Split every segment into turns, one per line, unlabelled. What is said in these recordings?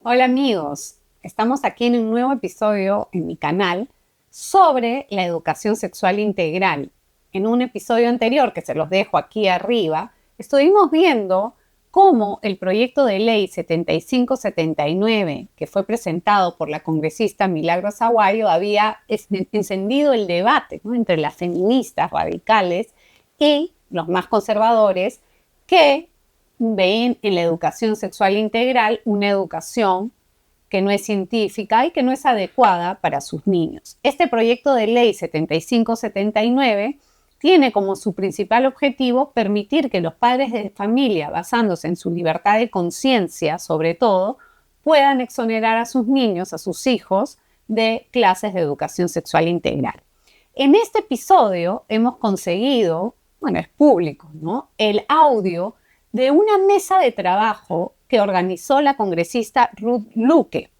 Hola amigos, estamos aquí en un nuevo episodio en mi canal sobre la educación sexual integral. En un episodio anterior, que se los dejo aquí arriba, estuvimos viendo cómo el proyecto de ley 7579, que fue presentado por la congresista Milagros Aguayo, había encendido el debate, ¿no?, entre las feministas radicales y los más conservadores, que ven en la educación sexual integral una educación que no es científica y que no es adecuada para sus niños. Este proyecto de ley 7579 tiene como su principal objetivo permitir que los padres de familia, basándose en su libertad de conciencia sobre todo, puedan exonerar a sus niños, a sus hijos, de clases de educación sexual integral. En este episodio hemos conseguido, bueno, es público, ¿no?, el audio de una mesa de trabajo que organizó la congresista Ruth Luque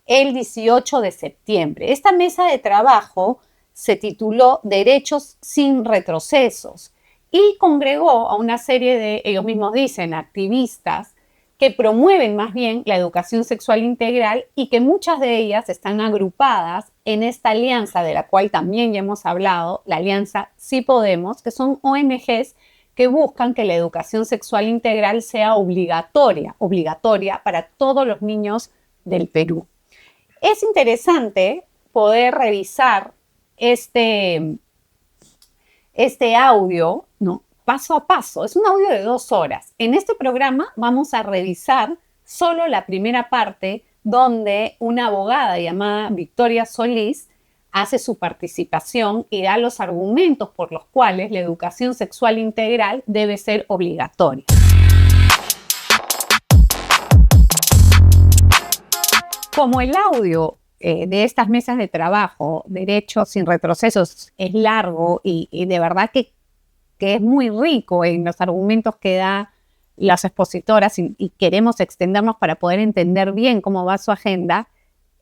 el 18 de septiembre. Esta mesa de trabajo se tituló Derechos sin retrocesos y congregó a una serie de, ellos mismos dicen, activistas que promueven más bien la educación sexual integral y que muchas de ellas están agrupadas en esta alianza de la cual también ya hemos hablado, la alianza Sí Podemos, que son ONGs que buscan que la educación sexual integral sea obligatoria para todos los niños del Perú. Es interesante poder revisar este audio, ¿no?, paso a paso. Es un audio de 2 horas. En este programa vamos a revisar solo la primera parte, donde una abogada llamada Victoria Solís hace su participación y da los argumentos por los cuales la educación sexual integral debe ser obligatoria. Como el audio de estas mesas de trabajo, Derechos sin retrocesos, es largo y de verdad que es muy rico en los argumentos que da las expositoras y queremos extendernos para poder entender bien cómo va su agenda,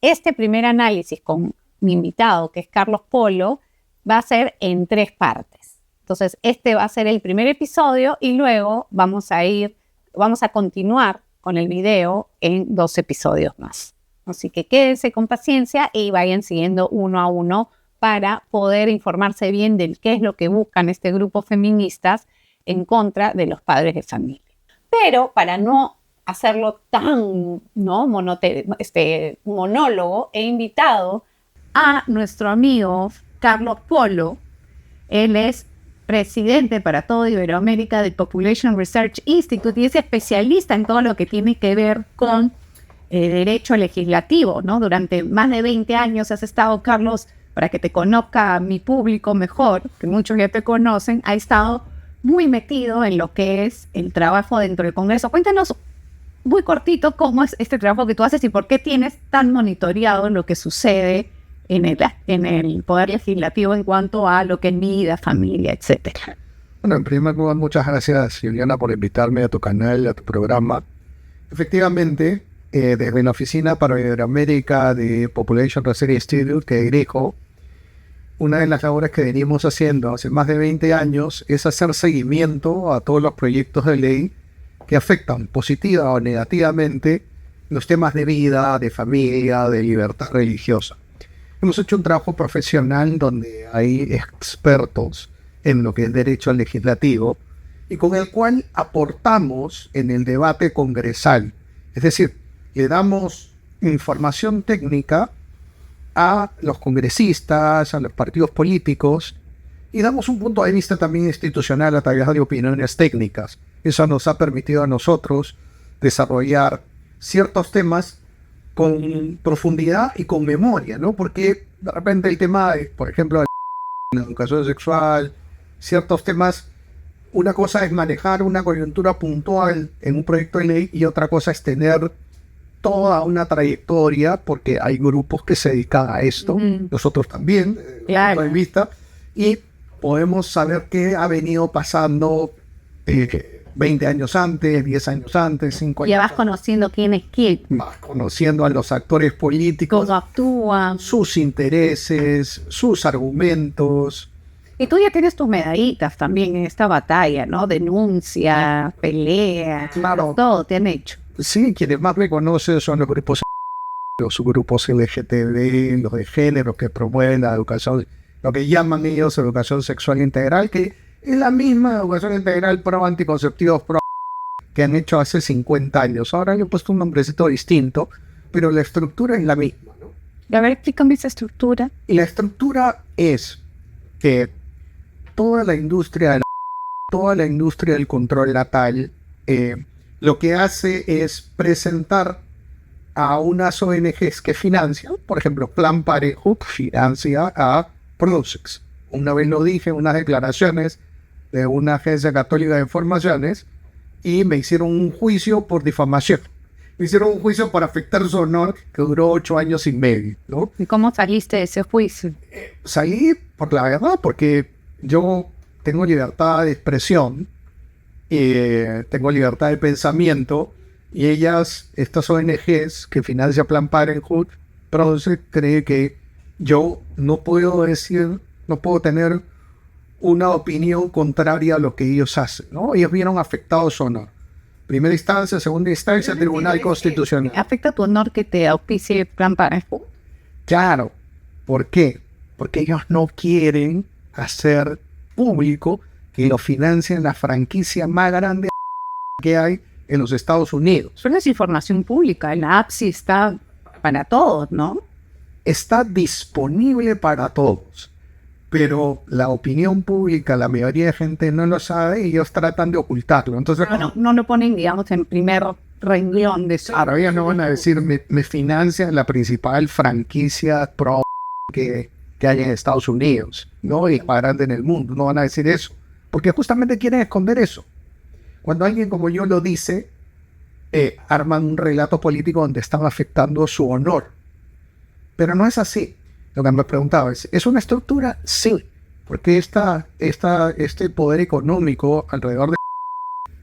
este primer análisis con mi invitado, que es Carlos Polo, va a ser en 3 partes. Entonces, este va a ser el primer episodio y luego vamos a continuar con el video en 2 episodios más. Así que quédense con paciencia y vayan siguiendo uno a uno para poder informarse bien de qué es lo que buscan este grupo feministas en contra de los padres de familia. Pero para no hacerlo tan, ¿no?, monólogo, he invitado a nuestro amigo Carlos Polo. Él es presidente para toda Iberoamérica del Population Research Institute y es especialista en todo lo que tiene que ver con derecho legislativo, ¿no? Durante más de 20 años has estado, Carlos, para que te conozca mi público mejor, que muchos ya te conocen, ha estado muy metido en lo que es el trabajo dentro del Congreso. Cuéntanos muy cortito cómo es este trabajo que tú haces y por qué tienes tan monitoreado lo que sucede en el Poder Legislativo en cuanto a lo que es vida, familia, etcétera.
Bueno, en primer lugar, muchas gracias, Juliana, por invitarme a tu canal, a tu programa. Efectivamente, desde la Oficina para Iberoamérica de Population Research Institute, que dirijo, una de las labores que venimos haciendo hace más de 20 años es hacer seguimiento a todos los proyectos de ley que afectan positiva o negativamente los temas de vida, de familia, de libertad religiosa. Hemos hecho un trabajo profesional donde hay expertos en lo que es derecho legislativo y con el cual aportamos en el debate congresal. Es decir, le damos información técnica a los congresistas, a los partidos políticos y damos un punto de vista también institucional a través de opiniones técnicas. Eso nos ha permitido a nosotros desarrollar ciertos temas con profundidad y con memoria, ¿no? Porque de repente el tema, por ejemplo, la educación sexual, ciertos temas, una cosa es manejar una coyuntura puntual en un proyecto de ley y otra cosa es tener toda una trayectoria, porque hay grupos que se dedican a esto, nosotros también, desde el punto de vista, y podemos saber qué ha venido pasando 20 años antes, 10 años antes, 5 años
Ya vas
antes.
conociendo quién es quién.
Vas conociendo a los actores políticos,
Cómo actúan.
sus intereses, sus argumentos.
Y tú ya tienes tus medallitas también en esta batalla, ¿no? Denuncia, pelea,
Claro.
todo te han hecho.
Sí, quienes más me conocen son los grupos los grupos LGTB, los de género que promueven la educación, lo que llaman ellos educación sexual integral, que es la misma educación integral pro anticonceptivos, pro que han hecho hace 50 años. Ahora le he puesto un nombrecito distinto, pero la estructura es la misma, ¿no?
A ver, explícame esa estructura.
Y la estructura es que toda la industria del control natal lo que hace es presentar a unas ONGs que financian, por ejemplo, Plan Parenthood financia a Prosex. Una vez lo dije en unas declaraciones de una agencia católica de informaciones y me hicieron un juicio por difamación. Me hicieron un juicio por afectar su honor que duró 8 años y medio, ¿no?
¿Y cómo saliste de ese juicio?
Salí por la verdad, porque yo tengo libertad de expresión, tengo libertad de pensamiento, y estas ONGs que financia Plan Parenthood, Prosex, cree que yo no puedo tener una opinión contraria a lo que ellos hacen, ¿no? Ellos vieron afectado su honor. Primera instancia, segunda instancia, Tribunal Constitucional.
¿Afecta tu honor que te auspicie Plan Parenthood?
Claro. ¿Por qué? Porque ellos no quieren hacer público que lo financien la franquicia más grande que hay en los Estados Unidos.
Eso no es información pública. La app sí está para todos, ¿no?
Está disponible para todos, pero la opinión pública, la mayoría de gente no lo sabe y ellos tratan de ocultarlo. Entonces,
no lo ponen, digamos, en primer renglón de eso.
Claro, ellos no van a decir, me financia la principal franquicia pro que hay en Estados Unidos, ¿no? Y más grande en el mundo. No van a decir eso, porque justamente quieren esconder eso. Cuando alguien como yo lo dice, arman un relato político donde están afectando su honor. Pero no es así. Lo que me preguntaba ¿es una estructura? Sí, porque este poder económico alrededor de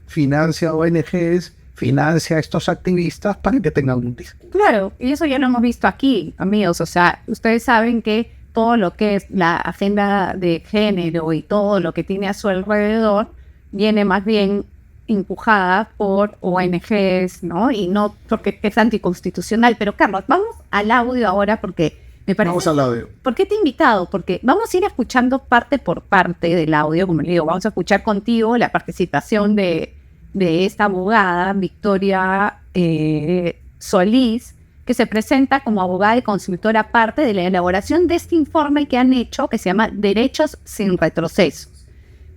financia ONGs, financia a estos activistas para que tengan un discurso.
Claro, y eso ya lo hemos visto aquí, amigos. O sea, ustedes saben que todo lo que es la agenda de género y todo lo que tiene a su alrededor viene más bien empujada por ONGs, ¿no? Y no porque es anticonstitucional. Pero Carlos, vamos al audio ahora porque me parece...
Vamos al audio.
¿Por qué te he invitado? Porque vamos a ir escuchando parte por parte del audio, como le digo, vamos a escuchar contigo la participación de esta abogada, Victoria Solís, que se presenta como abogada y consultora parte de la elaboración de este informe que han hecho, que se llama Derechos sin Retrocesos.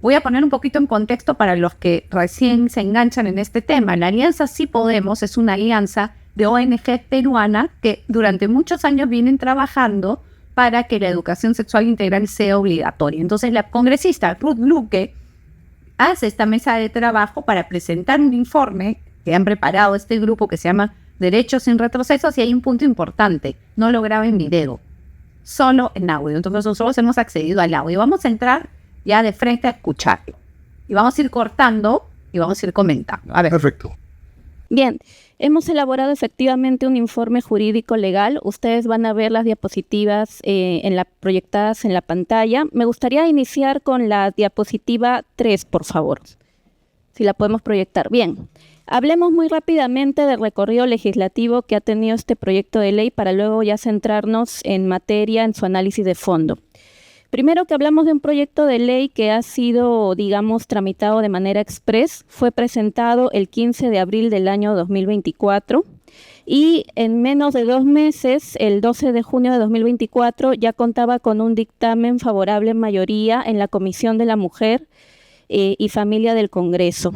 Voy a poner un poquito en contexto para los que recién se enganchan en este tema. La Alianza Sí Podemos es una alianza de ONG peruana que durante muchos años vienen trabajando para que la educación sexual integral sea obligatoria. Entonces la congresista Ruth Luque hace esta mesa de trabajo para presentar un informe que han preparado este grupo que se llama Derechos sin Retrocesos, y hay un punto importante: no lo graba en video, solo en audio. Entonces nosotros hemos accedido al audio. Vamos a entrar ya de frente a escucharlo y vamos a ir cortando y vamos a ir comentando. A ver.
Perfecto.
Bien, hemos elaborado efectivamente un informe jurídico legal. Ustedes van a ver las diapositivas proyectadas en la pantalla. Me gustaría iniciar con la diapositiva 3, por favor. Si la podemos proyectar. Bien, hablemos muy rápidamente del recorrido legislativo que ha tenido este proyecto de ley para luego ya centrarnos en materia, en su análisis de fondo. Primero que hablamos de un proyecto de ley que ha sido, digamos, tramitado de manera express. Fue presentado el 15 de abril del año 2024 y en menos de 2 meses, el 12 de junio de 2024, ya contaba con un dictamen favorable en mayoría en la Comisión de la Mujer y Familia del Congreso.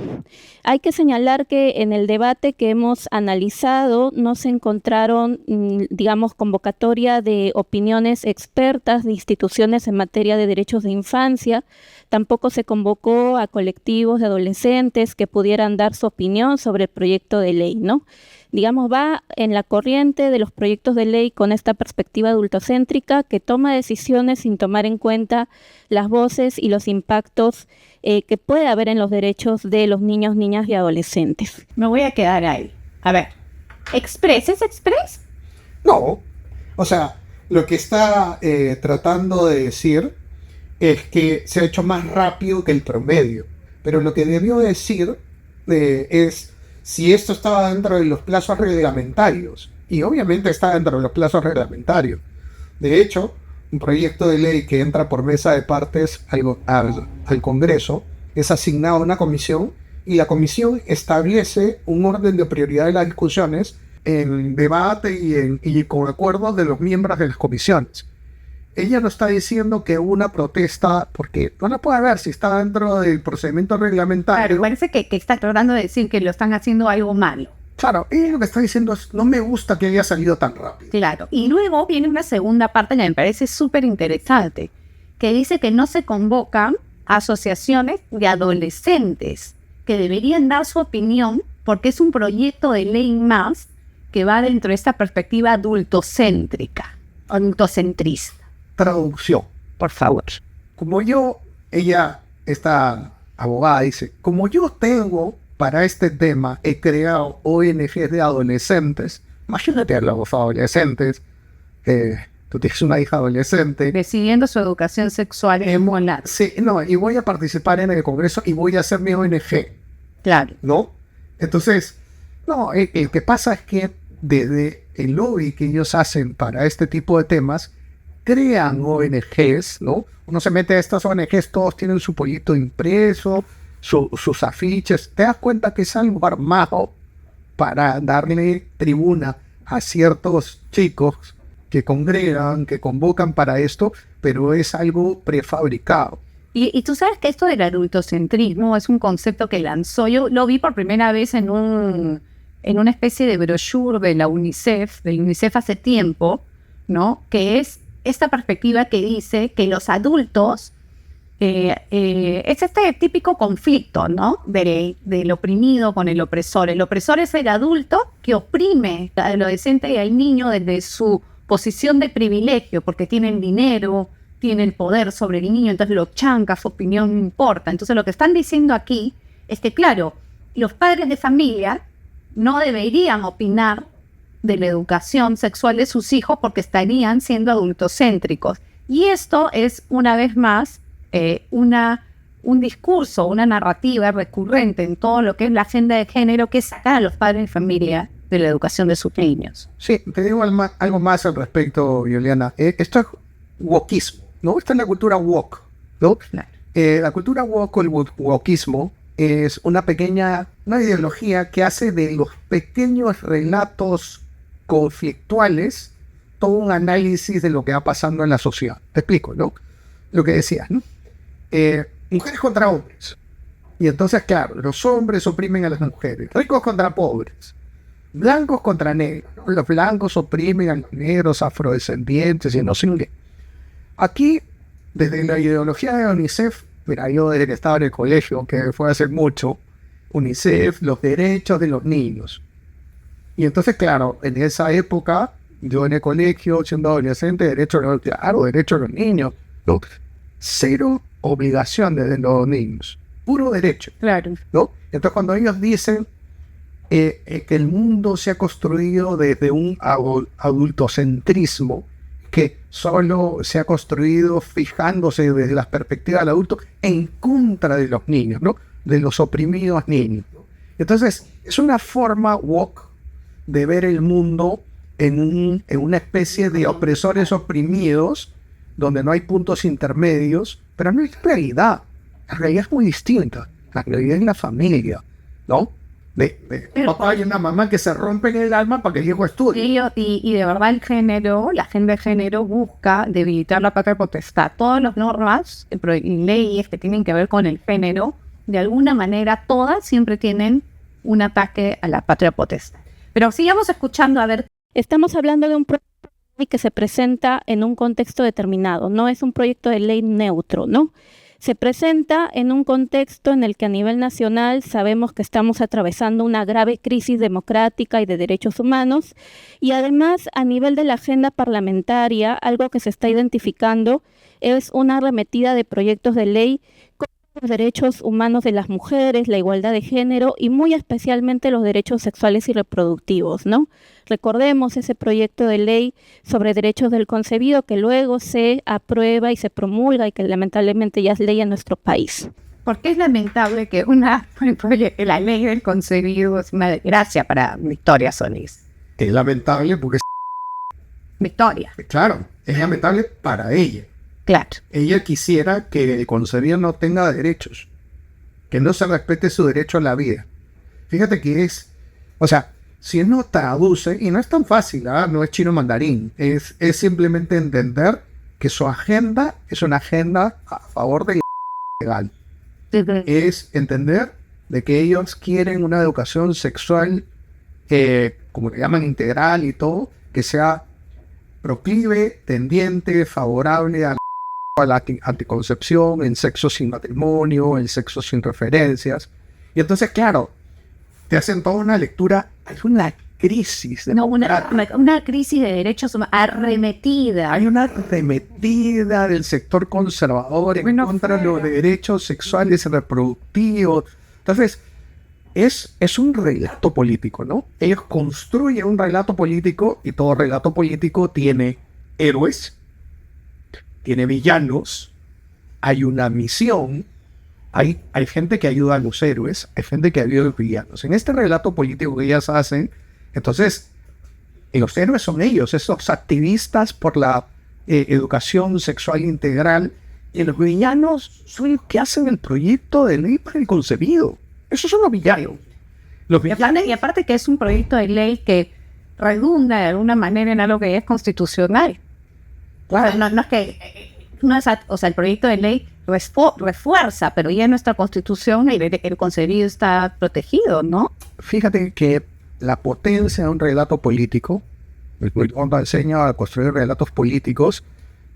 Hay que señalar que en el debate que hemos analizado no se encontraron, digamos, convocatoria de opiniones expertas de instituciones en materia de derechos de infancia. Tampoco se convocó a colectivos de adolescentes que pudieran dar su opinión sobre el proyecto de ley, ¿no? Digamos, va en la corriente de los proyectos de ley con esta perspectiva adultocéntrica que toma decisiones sin tomar en cuenta las voces y los impactos que puede haber en los derechos de los niños, niñas y adolescentes.
Me voy a quedar ahí. A ver, ¿Express es Express?
No, o sea, lo que está tratando de decir es que se ha hecho más rápido que el promedio, pero lo que debió decir es si esto estaba dentro de los plazos reglamentarios, y obviamente está dentro de los plazos reglamentarios. De hecho, un proyecto de ley que entra por mesa de partes al Congreso es asignado a una comisión y la comisión establece un orden de prioridad de las discusiones en debate y con acuerdos de los miembros de las comisiones. Ella no está diciendo que una protesta, porque no la puede ver si está dentro del procedimiento reglamentario.
Claro, parece que está tratando de decir que lo están haciendo algo malo.
Claro, ella lo que está diciendo es, no me gusta que haya salido tan rápido.
Claro, y luego viene una segunda parte que me parece súper interesante, que dice que no se convocan asociaciones de adolescentes que deberían dar su opinión porque es un proyecto de ley más que va dentro de esta perspectiva adultocentrista.
Traducción.
Por favor.
Ella, esta abogada, dice, como yo tengo para este tema, he creado ONGs de adolescentes. Imagínate a los adolescentes, tú tienes una hija adolescente.
Decidiendo su educación sexual en molar.
Sí, no, y voy a participar en el Congreso y voy a hacer mi ONG.
Claro.
¿No? Entonces, no, el que pasa es que desde el lobby que ellos hacen para este tipo de temas, crean ONGs, ¿no? Uno se mete a estas ONGs, todos tienen su pollito impreso, sus afiches. Te das cuenta que es algo armado para darle tribuna a ciertos chicos que congregan, que convocan para esto, pero es algo prefabricado.
Y tú sabes que esto del adultocentrismo es un concepto que lanzó, yo lo vi por primera vez en una especie de brochure de la UNICEF hace tiempo, ¿no? Que es esta perspectiva que dice que los adultos es este típico conflicto, ¿no? Del oprimido con el opresor. El opresor es el adulto que oprime al adolescente y al niño desde su posición de privilegio, porque tiene el dinero, tiene el poder sobre el niño, entonces lo chanca, su opinión no importa. Entonces lo que están diciendo aquí es que, claro, los padres de familia no deberían opinar de la educación sexual de sus hijos porque estarían siendo adultocéntricos. Y esto es, una vez más, un discurso, una narrativa recurrente en todo lo que es la agenda de género, que es sacar a los padres de familia de la educación de sus niños.
Sí, te digo algo más al respecto, Juliana. Esto es wokismo, ¿no? Esta es la cultura woke, ¿no?
Claro.
La cultura woke o el wokismo es una ideología que hace de los pequeños relatos conflictuales todo un análisis de lo que va pasando en la sociedad. Te explico, ¿no? Lo que decías, ¿no? Mujeres contra hombres. Y entonces, claro, los hombres oprimen a las mujeres, ricos contra pobres, blancos contra negros, ¿no? Los blancos oprimen a los negros, afrodescendientes y no sé qué. Aquí, desde la ideología de UNICEF, mira, yo desde que estaba en el colegio, que fue hace mucho, UNICEF, los derechos de los niños. Y entonces, claro, en esa época, yo en el colegio, siendo adolescente, derecho de los niños. No, cero obligación de los niños, puro derecho.
Claro.
¿No? Entonces, cuando ellos dicen que el mundo se ha construido desde un adultocentrismo, que solo se ha construido fijándose desde las perspectivas del adulto en contra de los niños, ¿no? De los oprimidos niños, ¿no? Entonces, es una forma woke de ver el mundo en una especie de opresores oprimidos, donde no hay puntos intermedios, pero no es realidad. La realidad es muy distinta. La realidad es la familia, ¿no? De papá y una mamá que se rompen el alma para que el hijo estudie.
Y de verdad la agenda de género busca debilitar la patria potestad. Todas las normas y leyes que tienen que ver con el género, de alguna manera, todas siempre tienen un ataque a la patria potestad. Pero sigamos escuchando, a ver.
Estamos hablando de un proyecto que se presenta en un contexto determinado, no es un proyecto de ley neutro, ¿no? Se presenta en un contexto en el que a nivel nacional sabemos que estamos atravesando una grave crisis democrática y de derechos humanos, y además a nivel de la agenda parlamentaria, algo que se está identificando es una arremetida de proyectos de ley contra los derechos humanos de las mujeres, la igualdad de género y muy especialmente los derechos sexuales y reproductivos, ¿no? Recordemos ese proyecto de ley sobre derechos del concebido que luego se aprueba y se promulga y que lamentablemente ya es ley en nuestro país.
Porque es lamentable que la ley del concebido es una desgracia para Victoria Solís.
Es lamentable porque,
Victoria.
claro, es lamentable para ella.
Claro.
Ella quisiera que el concebido no tenga derechos, que no se respete su derecho a la vida. Fíjate que o sea, si uno traduce, y no es tan fácil, no es chino mandarín, es simplemente entender que su agenda es una agenda a favor del legal. Es entender de que ellos quieren una educación sexual, como le llaman, integral y todo, que sea proclive, tendiente, favorable a la anticoncepción, el sexo sin matrimonio, el sexo sin referencias. Y entonces, claro, te hacen toda una lectura, hay una crisis.
Una crisis de derechos humanos arremetida.
Hay una arremetida del sector conservador en contra de los derechos sexuales y reproductivos. Entonces, es un relato político, ¿no? Ellos construyen un relato político y todo relato político tiene héroes, tiene villanos, hay una misión, hay gente que ayuda a los héroes, hay gente que ayuda a los villanos. En este relato político que ellas hacen, entonces, los héroes son ellos, esos activistas por la educación sexual integral, y los villanos son los que hacen el proyecto de ley para el concebido. Esos son los villanos.
Y aparte que es un proyecto de ley que redunda de alguna manera en algo que es constitucional. Claro, o sea, el proyecto de ley refuerza, pero ya en nuestra constitución el concebido está protegido, ¿no?
Fíjate que la potencia de un relato político, cuando enseña a construir relatos políticos,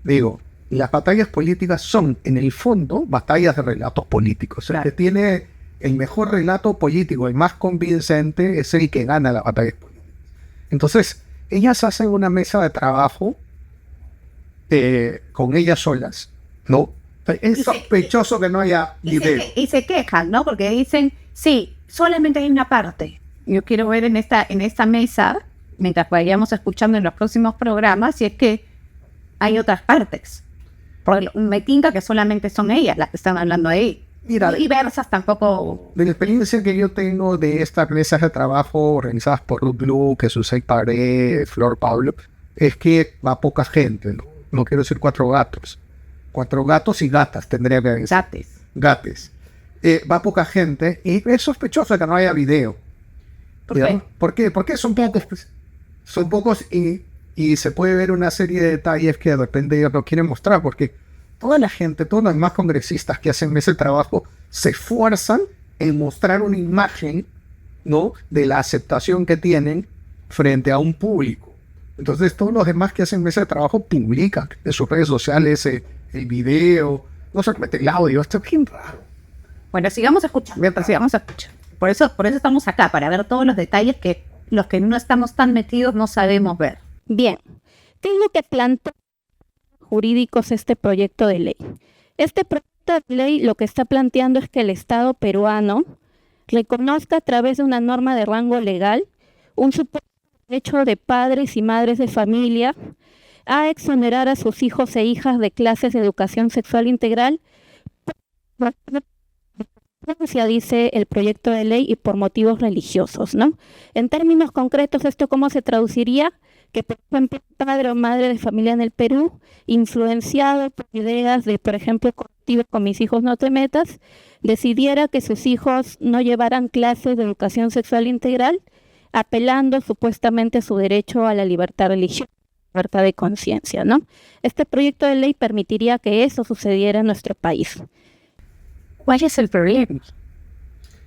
digo, las batallas políticas son, en el fondo, batallas de relatos políticos. Claro. El que tiene el mejor relato político, el más convincente, es el que gana la batalla política. Entonces, ellas hacen una mesa de trabajo con ellas solas, ¿no? Es sospechoso que no haya video.
Y se quejan, ¿no? Porque dicen, sí, solamente hay una parte. Yo quiero ver en esta mesa, mientras vayamos escuchando en los próximos programas, si es que hay otras partes. Porque me tinca que solamente son ellas las que están hablando ahí.
Mira,
diversas tampoco.
De la experiencia que yo tengo de estas mesas de trabajo organizadas por Ruth Blue, que Susay Paré, Flor Pablo, es que va poca gente, ¿no? No quiero decir 4 gatos. 4 gatos y gatas tendría que decir. Gates. Va poca gente y es sospechoso que no haya video. ¿Por qué? Porque son pocos. Pues. Son pocos y se puede ver una serie de detalles que de repente ellos no quieren mostrar, porque toda la gente, todos los demás congresistas que hacen ese trabajo se esfuerzan en mostrar una imagen, ¿no?, de la aceptación que tienen frente a un público. Entonces todos los demás que hacen ese trabajo publican en sus redes sociales el video, no solamente el audio. Esto es bien raro.
Bueno, sigamos escuchando. Por eso estamos acá, para ver todos los detalles que los que no estamos tan metidos no sabemos ver.
Bien, ¿qué es lo que plantea jurídicos este proyecto de ley? Este proyecto de ley lo que está planteando es que el Estado peruano reconozca a través de una norma de rango legal un supuesto derecho de padres y madres de familia a exonerar a sus hijos e hijas de clases de educación sexual integral, dice el proyecto de ley, y por motivos religiosos, ¿no? En términos concretos, ¿esto cómo se traduciría? Que, por ejemplo, padre o madre de familia en el Perú, influenciado por ideas de, por ejemplo, colectivos con Mis Hijos No Te Metas, decidiera que sus hijos no llevaran clases de educación sexual integral, apelando supuestamente a su derecho a la libertad religiosa, libertad de conciencia, ¿no? Este proyecto de ley permitiría que eso sucediera en nuestro país.
¿Cuál es el problema?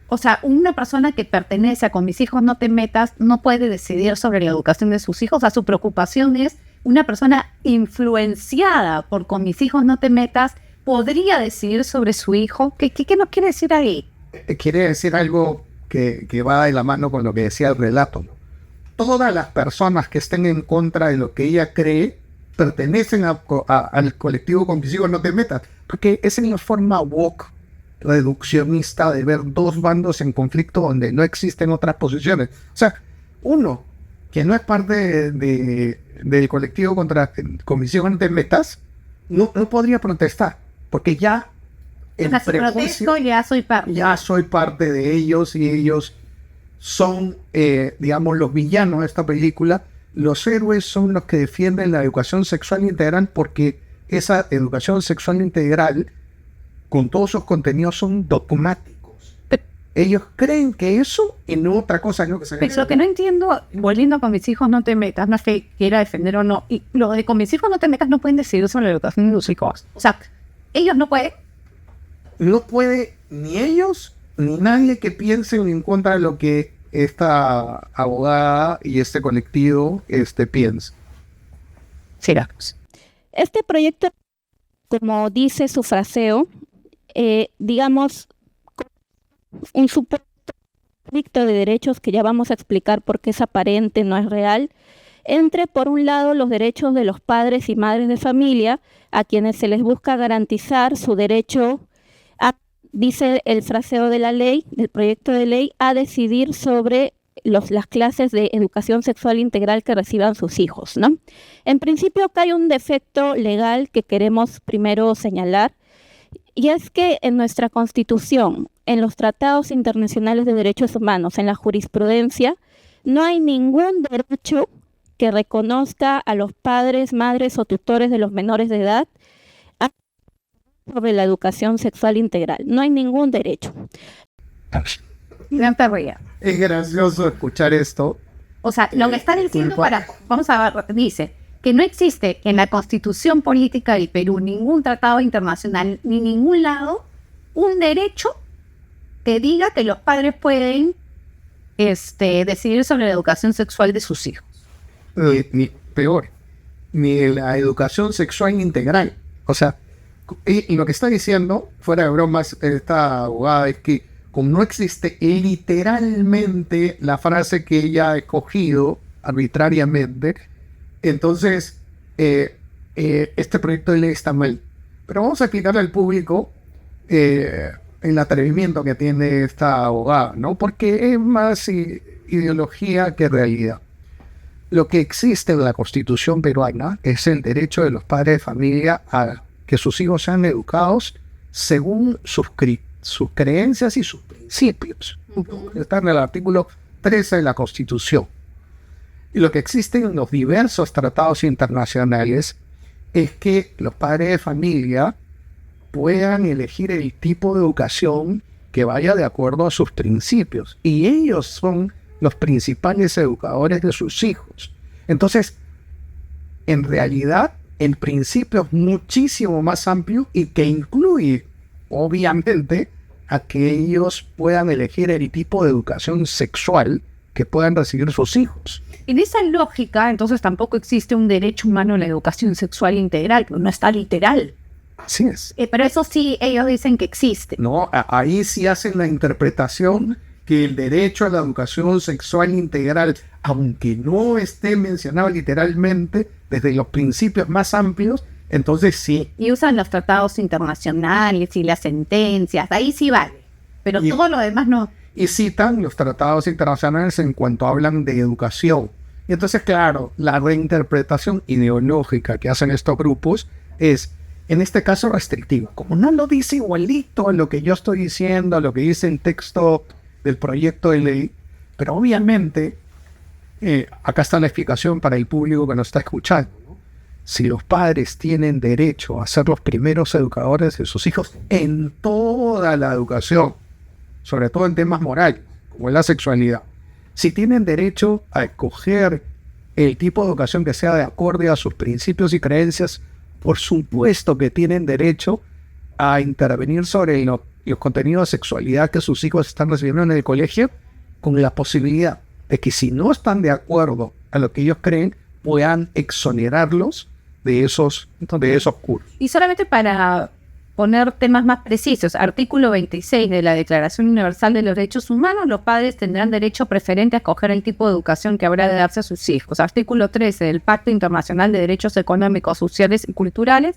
O sea, una persona que pertenece a Con Mis Hijos No Te Metas no puede decidir sobre la educación de sus hijos. O sea, su preocupación es una persona influenciada por Con Mis Hijos No Te Metas podría decidir sobre su hijo. ¿Qué nos quiere decir ahí?
Quiere decir algo que va de la mano con lo que decía el relato. Todas las personas que estén en contra de lo que ella cree pertenecen al colectivo Con Mis Hijos No Te Metas, porque es en la forma woke, reduccionista, de ver dos bandos en conflicto donde no existen otras posiciones. O sea, uno que no es parte del colectivo contra Comisión de Metas no podría protestar, porque ya
el prejuicio, ya soy parte
de ellos, y ellos son, digamos, los villanos de esta película. Los héroes son los que defienden la educación sexual integral, porque esa educación sexual integral, con todos sus contenidos, son dogmáticos. Ellos creen que eso y no otra cosa. No, que se
Pero lo que no entiendo, volviendo con mis hijos no te metas, no es que quiera defender o no, y lo de con mis hijos no te metas no pueden decidir sobre la educación de sus hijos. O sea, ellos no pueden.
No puede ni ellos ni nadie que piense en contra de lo que esta abogada y este colectivo piensa.
Siracusa.
Este proyecto, como dice su fraseo, digamos, un supuesto conflicto de derechos que ya vamos a explicar por qué es aparente, no es real, entre, por un lado, los derechos de los padres y madres de familia, a quienes se les busca garantizar su derecho a, dice el fraseo de la ley, del proyecto de ley, a decidir sobre las clases de educación sexual integral que reciban sus hijos, ¿no? En principio, acá hay un defecto legal que queremos primero señalar, y es que en nuestra Constitución, en los tratados internacionales de derechos humanos, en la jurisprudencia, no hay ningún derecho que reconozca a los padres, madres o tutores de los menores de edad sobre la educación sexual integral. No hay ningún derecho.
No te rías.
Es gracioso escuchar esto.
O sea, lo que está diciendo vamos a ver, dice que no existe en la Constitución Política del Perú ningún tratado internacional ni ningún lado un derecho que diga que los padres pueden decidir sobre la educación sexual de sus hijos.
Ni peor, ni la educación sexual integral. O sea, y lo que está diciendo, fuera de bromas, esta abogada, es que como no existe literalmente la frase que ella ha escogido arbitrariamente, entonces este proyecto de ley está mal. Pero vamos a explicarle al público el atrevimiento que tiene esta abogada, ¿no? Porque es más ideología que realidad. Lo que existe en la Constitución peruana es el derecho de los padres de familia a que sus hijos sean educados según sus creencias y sus principios. Está en el artículo 13 de la Constitución. Y lo que existe en los diversos tratados internacionales es que los padres de familia puedan elegir el tipo de educación que vaya de acuerdo a sus principios. Y ellos son los principales educadores de sus hijos. Entonces, en realidad, el principio es muchísimo más amplio y que incluye, obviamente, a que ellos puedan elegir el tipo de educación sexual que puedan recibir sus hijos.
En esa lógica, entonces, tampoco existe un derecho humano a la educación sexual integral, no está literal.
Así es.
Pero eso sí, ellos dicen que existe.
No, ahí sí hacen la interpretación que el derecho a la educación sexual integral, aunque no esté mencionado literalmente desde los principios más amplios, entonces sí.
Y usan los tratados internacionales y las sentencias, ahí sí vale. Pero todo lo demás no.
Y citan los tratados internacionales en cuanto hablan de educación. Y entonces, claro, la reinterpretación ideológica que hacen estos grupos es, en este caso, restrictiva. Como no lo dice igualito a lo que yo estoy diciendo, a lo que dice el texto del proyecto de ley, pero obviamente, acá está la explicación para el público que nos está escuchando, ¿no? Si los padres tienen derecho a ser los primeros educadores de sus hijos en toda la educación, sobre todo en temas morales, como es la sexualidad, si tienen derecho a escoger el tipo de educación que sea de acorde a sus principios y creencias, por supuesto que tienen derecho a intervenir sobre los contenidos de sexualidad que sus hijos están recibiendo en el colegio, con la posibilidad de que si no están de acuerdo a lo que ellos creen, puedan exonerarlos de esos cursos.
Y solamente para poner temas más precisos, artículo 26 de la Declaración Universal de los Derechos Humanos, los padres tendrán derecho preferente a escoger el tipo de educación que habrá de darse a sus hijos. Artículo 13 del Pacto Internacional de Derechos Económicos, Sociales y Culturales,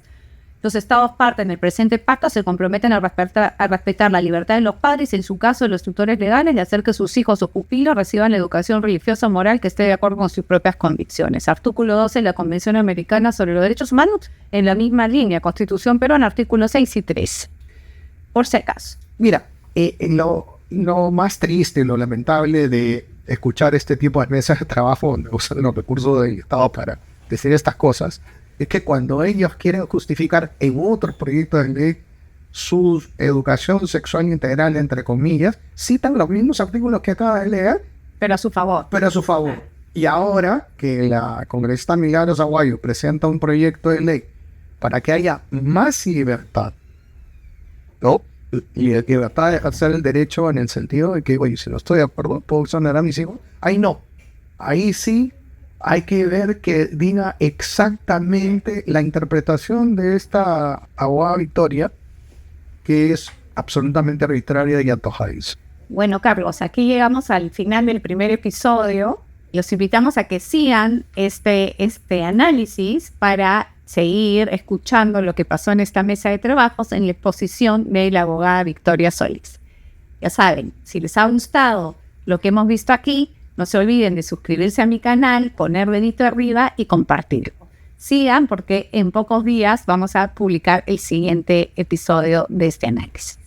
los Estados partes en el presente pacto se comprometen a respetar la libertad de los padres y, en su caso, de los tutores legales, de hacer que sus hijos o pupilos reciban la educación religiosa o moral que esté de acuerdo con sus propias convicciones. Artículo 12 de la Convención Americana sobre los Derechos Humanos, en la misma línea, Constitución peruana, artículos 6 y 13. Por si acaso.
Mira, lo más triste, lo lamentable de escuchar este tipo de mesas de trabajo donde usan los recursos del Estado para decir estas cosas, es que cuando ellos quieren justificar en otros proyectos de ley su educación sexual integral, entre comillas, citan los mismos artículos que acaba de leer,
Pero a su favor.
pero a su favor. Y ahora que la congresista Milagros Aguayo presenta un proyecto de ley para que haya más libertad, ¿no? Y libertad de ejercer el derecho en el sentido de que, oye, si no estoy de acuerdo, puedo exonerar a mis hijos. Ahí no. Ahí sí hay que ver que diga exactamente la interpretación de esta abogada Victoria, que es absolutamente arbitraria y antojadiza.
Bueno, Carlos, aquí llegamos al final del primer episodio. Los invitamos a que sigan este análisis para seguir escuchando lo que pasó en esta mesa de trabajos en la exposición de la abogada Victoria Solís. Ya saben, si les ha gustado lo que hemos visto aquí, no se olviden de suscribirse a mi canal, poner dedito arriba y compartirlo. Sigan porque en pocos días vamos a publicar el siguiente episodio de este análisis.